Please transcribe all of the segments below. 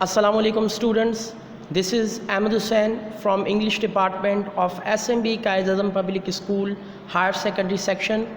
Assalamu alaikum students. This is Ahmed Hussain from English department of SMB QAPS Public School Higher Secondary section.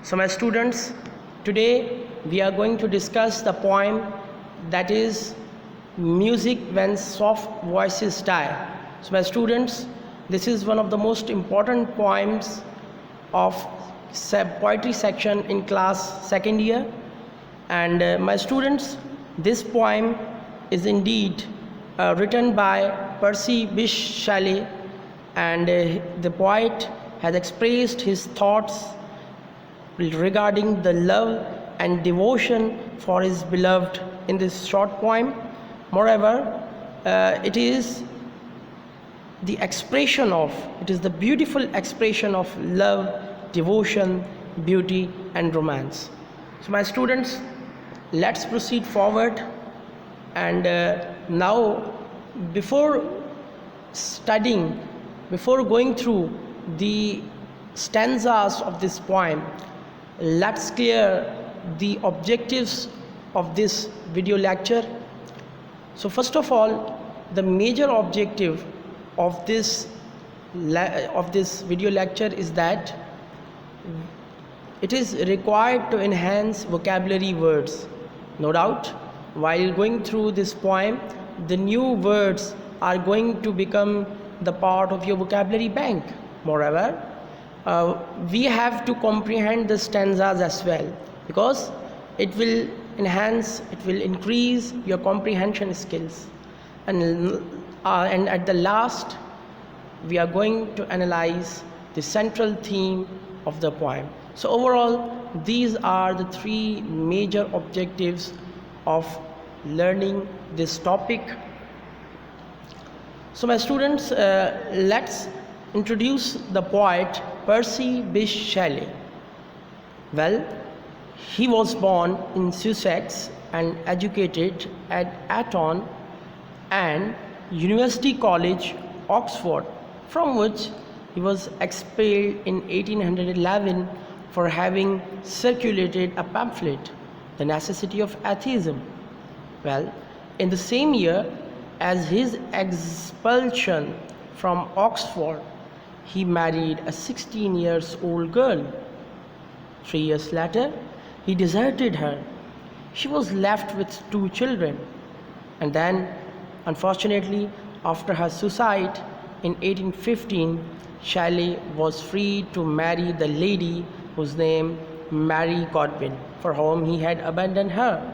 So my students, today we are going to discuss the poem that is Music When Soft Voices Die. So my students, this is one of the most important poems of poetry section in class second year. And my students, this poem is indeed written by Percy Bysshe Shelley, and the poet has expressed his thoughts regarding the love and devotion for his beloved in this short poem. Moreover, it is the beautiful expression of love, devotion, beauty and romance. So my students, let's proceed forward. And now, before going through the stanzas of this poem, let's clear the objectives of this video lecture. So first of all, the major objective of this video lecture is that it is required to enhance vocabulary words. No doubt, while going through this poem, the new words are going to become the part of your vocabulary bank. Moreover, we have to comprehend the stanzas as well, because it will increase your comprehension skills. And at the last, we are going to analyze the central theme of the poem. So overall, these are the three major objectives of learning this topic. So my students, let's introduce the poet Percy Bysshe Shelley. Well, he was born in Sussex and educated at Eton and University College, Oxford, from which he was expelled in 1811 for having circulated a pamphlet, The Necessity of Atheism. Well, in the same year as his expulsion from Oxford, he married a 16-year-old girl. 3 years later, he deserted her. She was left with 2 children. And then, unfortunately, after her suicide in 1815, Shelley was free to marry the lady whose name Mary Godwin, for whom he had abandoned her.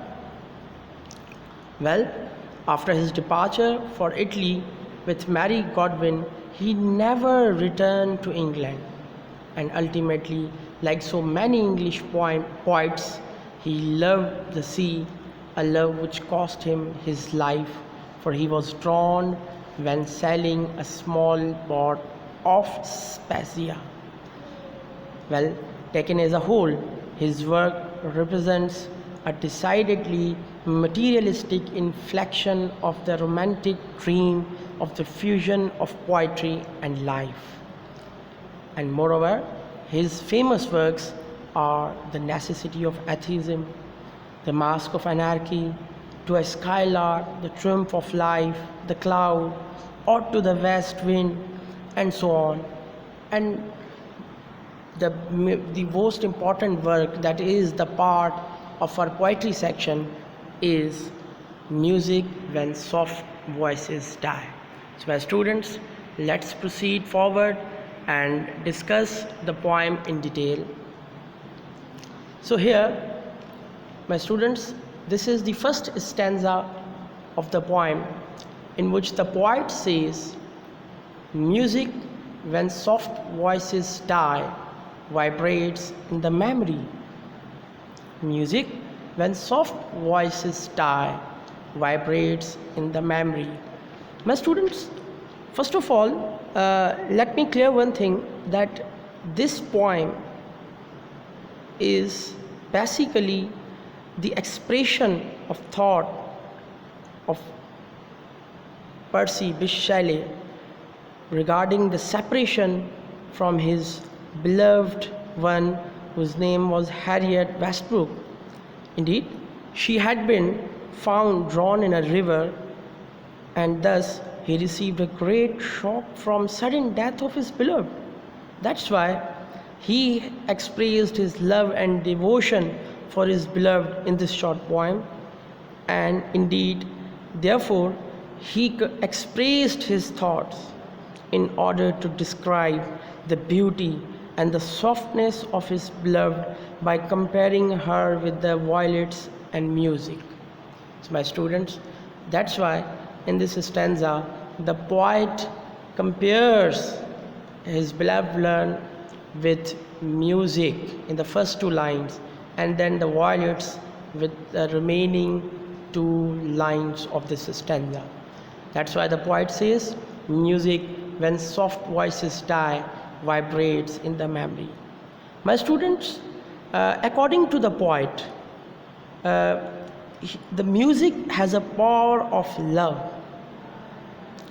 Well, after his departure for Italy with Mary Godwin, he never returned to England, and ultimately, like so many English poets, he loved the sea, a love which cost him his life, for he was drowned when sailing a small boat off Spezzia. Well, taken as a whole, his work represents a decidedly materialistic inflection of the romantic dream of the fusion of poetry and life. And moreover, his famous works are The Necessity of Atheism, The Mask of Anarchy, To a Skylark, The Triumph of Life, The Cloud, or To the West Wind, and so on. And the most important work, that is the part of our poetry section, is Music When Soft Voices Die. So my students, let's proceed forward and discuss the poem in detail. So here, my students, this is the first stanza of the poem, in which the poet says, "Music when soft voices die vibrates in the memory." Music when soft voices die vibrates in the memory. My students, first of all, let me clear one thing, that this poem is basically the expression of thought of Percy Bysshe Shelley regarding the separation from his beloved one, whose name was Harriet Westbrook. Indeed, she had been found drowned in a river and thus he received a great shock from sudden death of his beloved. That's why he expressed his love and devotion for his beloved in this short poem, and indeed, therefore, he expressed his thoughts in order to describe the beauty and the softness of his beloved by comparing her with the violets and music. So, my students, that's why in this stanza the poet compares his beloved one with music in the first two lines, and then the violets with the remaining two lines of this stanza. That's why the poet says, music when soft voices die vibrates in the memory. My students, according to the poet, the music has a power of love.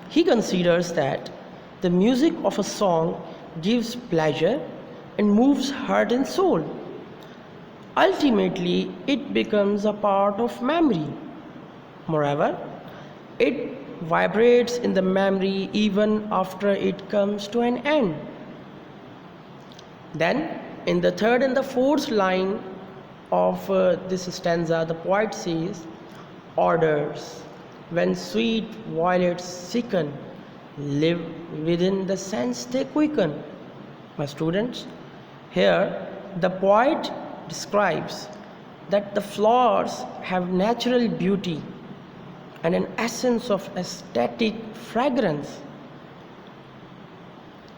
He considers that the music of a song gives pleasure and moves heart and soul. Ultimately, it becomes a part of memory. Moreover, it vibrates in the memory even after it comes to an end. Then, in the third and the fourth line of this stanza, the poet says, orders, when sweet violets sicken, live within the sense they quicken. My students, here the poet describes that the flowers have natural beauty and an essence of aesthetic fragrance.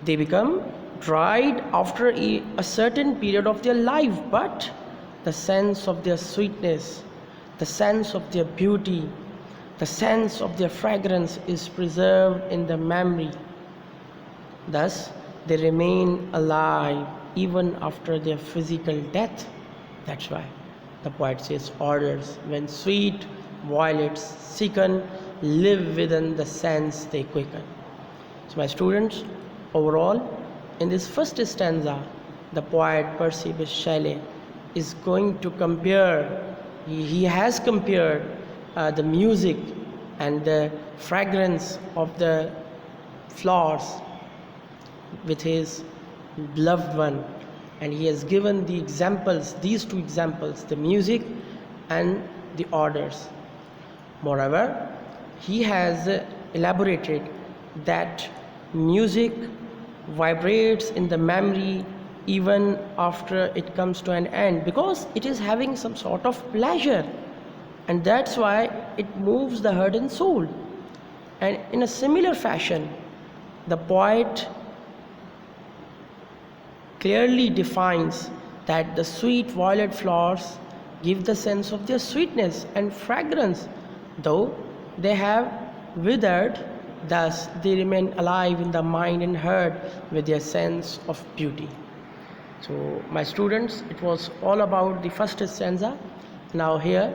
They become dried after a certain period of their life, but the sense of their sweetness, the sense of their beauty, the sense of their fragrance is preserved in the memory. Thus, they remain alive even after their physical death. That's why the poet says, orders, when sweet violets sicken, live within the sense they quicken. So, my students, overall, in this first stanza, the poet Percy Bysshe Shelley is going to compare, he has compared the music and the fragrance of the flowers with his beloved one, and he has given the examples, these two examples, the music and the orders. Moreover, he has elaborated that music vibrates in the memory even after it comes to an end, because it is having some sort of pleasure, and that's why it moves the heart and soul. And in a similar fashion, the poet clearly defines that the sweet violet flowers give the sense of their sweetness and fragrance, though they have withered, thus they remain alive in the mind and heart with their sense of beauty. So, my students, it was all about the first stanza. Now here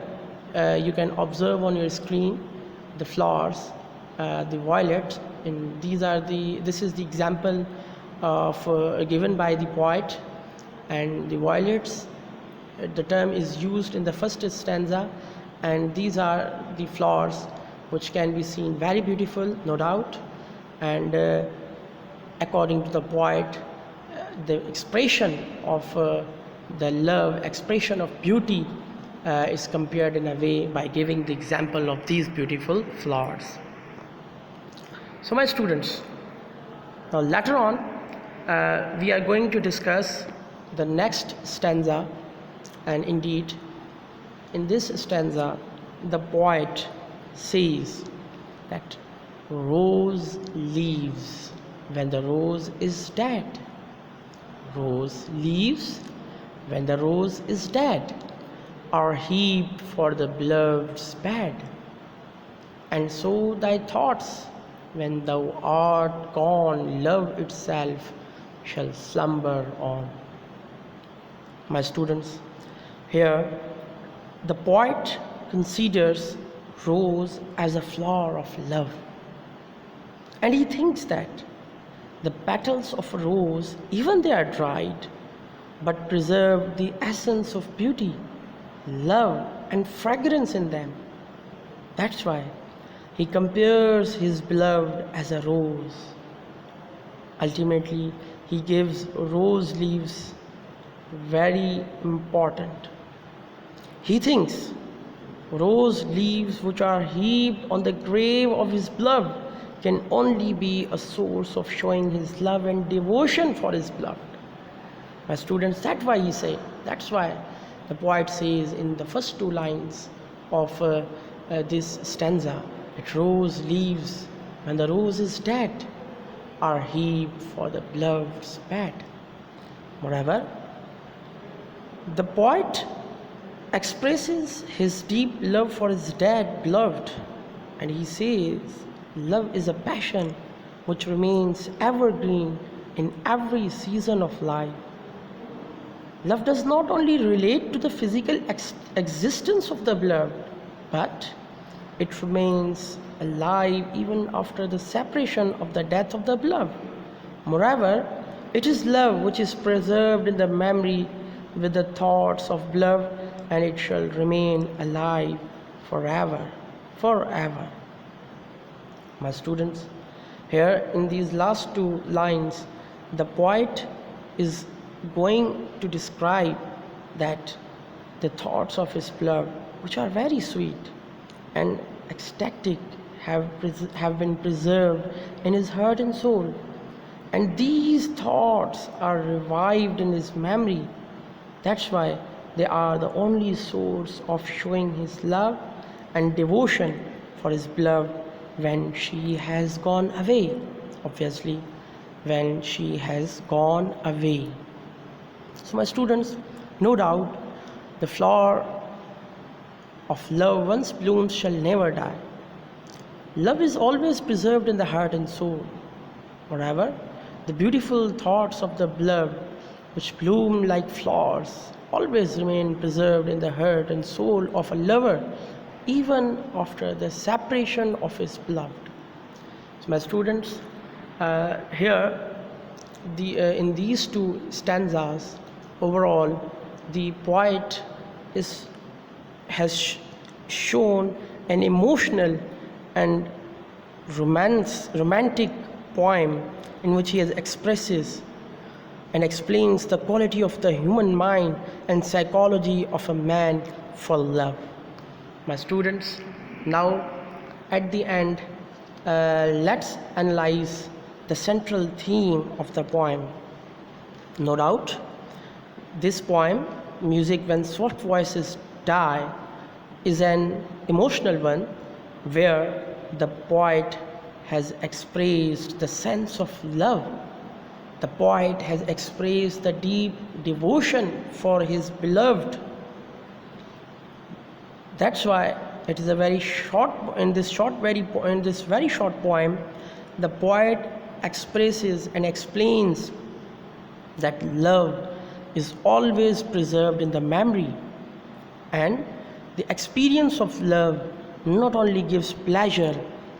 you can observe on your screen the flowers, the violets, and this is the example of given by the poet. And the violets, the term is used in the first stanza, and these are the flowers which can be seen very beautiful, no doubt. And according to the poet, the expression of the love, expression of beauty is compared in a way by giving the example of these beautiful flowers. So, my students, now later on we are going to discuss the next stanza, and indeed in this stanza the poet says that rose leaves when the rose is dead. Rose leaves when the rose is dead are heaped for the beloved's bed, and so thy thoughts, when thou art gone, love itself shall slumber on. My students, here the poet considers rose as a flower of love, and he thinks that the petals of a rose, even they are dried, but preserve the essence of beauty, love and fragrance in them. That's why He compares his beloved as a rose. Ultimately, he gives rose leaves very important. He thinks rose leaves which are heaped on the grave of his beloved can only be a source of showing his love and devotion for his beloved. My students, that's why the poet says in the first two lines of this stanza that rose leaves, when the rose is dead, are heaped for the beloved's bed. Moreover, the poet expresses his deep love for his dead beloved, and he says love is a passion which remains evergreen in every season of life. Love does not only relate to the physical existence of the beloved, but it remains alive even after the separation of the death of the beloved. Moreover, it is love which is preserved in the memory with the thoughts of beloved, and it shall remain alive forever. My students, here in these last two lines, the poet is going to describe that the thoughts of his beloved, which are very sweet and ecstatic, have been preserved in his heart and soul, and these thoughts are revived in his memory. That's why they are the only source of showing his love and devotion for his beloved when she has gone away. Obviously, when she has gone away. So my students, no doubt the flower of love once blooms shall never die. Love is always preserved in the heart and soul. Moreover, the beautiful thoughts of the beloved, which bloom like flowers, always remain preserved in the heart and soul of a lover, even after the separation of his beloved. So my students, here in these two stanzas, overall the poet has shown an emotional and romantic poem in which he expresses and explains the quality of the human mind and psychology of a man for love. My students, now at the end, let's analyze the central theme of the poem. No doubt, this poem, Music When Soft Voices Die, is an emotional one where the poet has expressed the sense of love. The poet has expressed the deep devotion for his beloved. That's why it is a very short. In this very short poem, the poet expresses and explains that love is always preserved in the memory, and the experience of love not only gives pleasure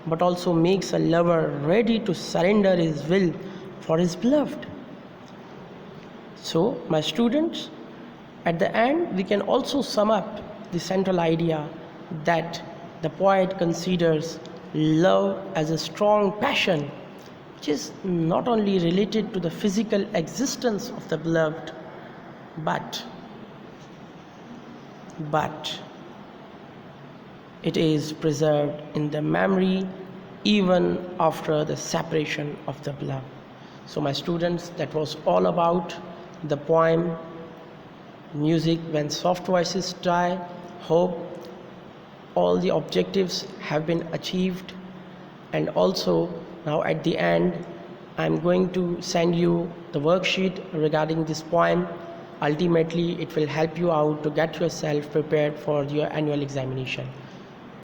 but also makes a lover ready to surrender his will for his beloved. So, my students, at the end we can also sum up the central idea that the poet considers love as a strong passion which is not only related to the physical existence of the beloved, but it is preserved in the memory even after the separation of the beloved. So my students, that was all about the poem Music When Soft Voices Die. Hope all the objectives have been achieved, and also now at the end I'm going to send you the worksheet regarding this poem. Ultimately it will help you out to get yourself prepared for your annual examination.